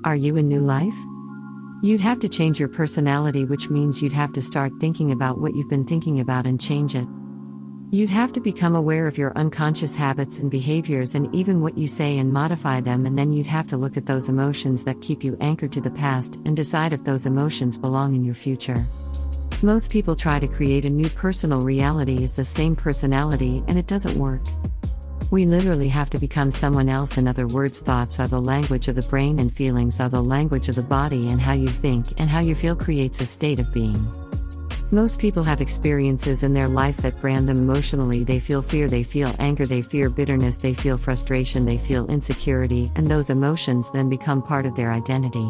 Are you in new life? You'd have to change your personality, which means you'd have to start thinking about what you've been thinking about and change it. You'd have to become aware of your unconscious habits and behaviors and even what you say and modify them, and then you'd have to look at those emotions that keep you anchored to the past and decide if those emotions belong in your future. Most people try to create a new personal reality as the same personality, and it doesn't work. We literally have to become someone else. In other words, thoughts are the language of the brain and feelings are the language of the body, and how you think and how you feel creates a state of being. Most people have experiences in their life that brand them emotionally. They feel fear, they feel anger, they feel bitterness, they feel frustration, they feel insecurity, and those emotions then become part of their identity.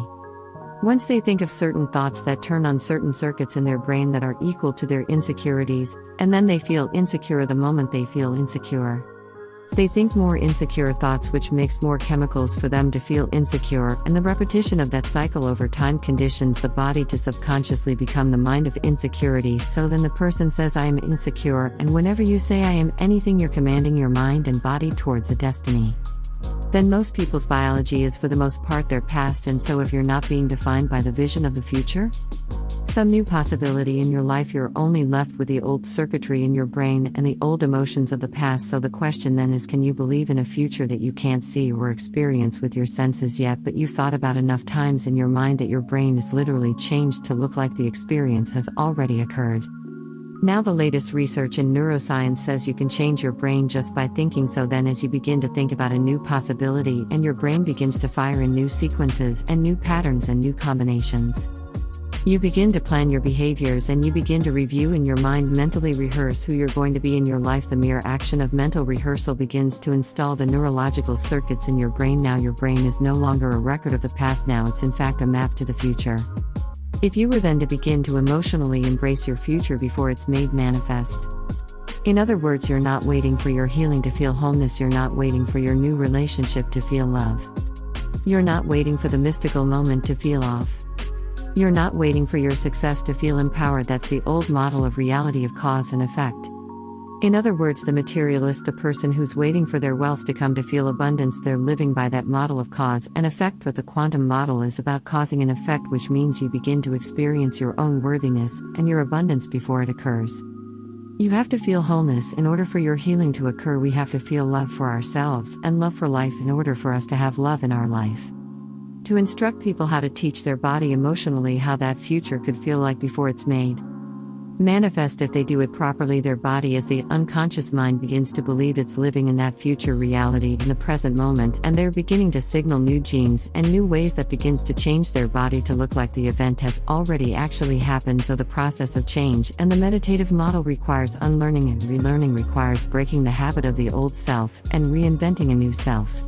Once they think of certain thoughts that turn on certain circuits in their brain that are equal to their insecurities, and then they feel insecure the moment they feel insecure. They think more insecure thoughts, which makes more chemicals for them to feel insecure, and the repetition of that cycle over time conditions the body to subconsciously become the mind of insecurity. So then the person says, I am insecure, and whenever you say I am anything, you're commanding your mind and body towards a destiny. Then most people's biology is for the most part their past, and so if you're not being defined by the vision of the future, some new possibility in your life, you're only left with the old circuitry in your brain and the old emotions of the past. So the question then is, can you believe in a future that you can't see or experience with your senses yet, but you've thought about enough times in your mind that your brain is literally changed to look like the experience has already occurred? Now the latest research in neuroscience says you can change your brain just by thinking. So then as you begin to think about a new possibility, and your brain begins to fire in new sequences and new patterns and new combinations. You begin to plan your behaviors, and you begin to review in your mind, mentally rehearse who you're going to be in your life. The mere action of mental rehearsal begins to install the neurological circuits in your brain. Now your brain is no longer a record of the past, now it's in fact a map to the future. If you were then to begin to emotionally embrace your future before it's made manifest. In other words, you're not waiting for your healing to feel wholeness, you're not waiting for your new relationship to feel love. You're not waiting for the mystical moment to feel off. You're not waiting for your success to feel empowered. That's the old model of reality of cause and effect. In other words, the materialist, the person who's waiting for their wealth to come to feel abundance, they're living by that model of cause and effect. But the quantum model is about causing an effect, which means you begin to experience your own worthiness and your abundance before it occurs. You have to feel wholeness in order for your healing to occur. We have to feel love for ourselves and love for life in order for us to have love in our life. To instruct people how to teach their body emotionally how that future could feel like before it's made manifest. If they do it properly, their body as the unconscious mind begins to believe it's living in that future reality in the present moment, and they're beginning to signal new genes and new ways that begins to change their body to look like the event has already actually happened. So the process of change and the meditative model requires unlearning, and relearning requires breaking the habit of the old self and reinventing a new self.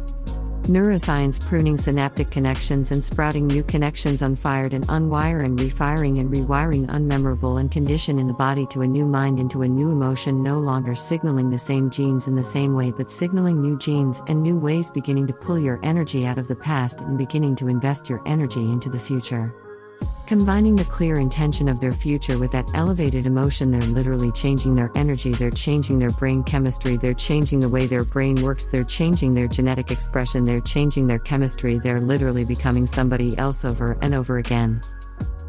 Neuroscience, pruning synaptic connections and sprouting new connections, unfired and unwire and refiring and rewiring unmemorable and condition in the body to a new mind, into a new emotion, no longer signaling the same genes in the same way, but signaling new genes and new ways, beginning to pull your energy out of the past and beginning to invest your energy into the future. Combining the clear intention of their future with that elevated emotion, they're literally changing their energy, they're changing their brain chemistry, they're changing the way their brain works, they're changing their genetic expression, they're changing their chemistry, they're literally becoming somebody else over and over again.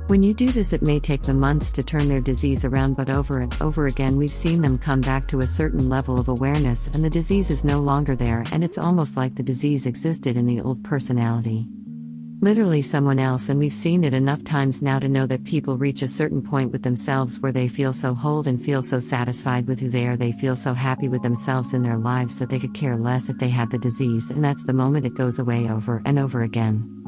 When you do this, it may take them months to turn their disease around, but over and over again we've seen them come back to a certain level of awareness, and the disease is no longer there, and it's almost like the disease existed in the old personality. Literally someone else, and we've seen it enough times now to know that people reach a certain point with themselves where they feel so whole and feel so satisfied with who they are, they feel so happy with themselves in their lives that they could care less if they have the disease, and that's the moment it goes away over and over again.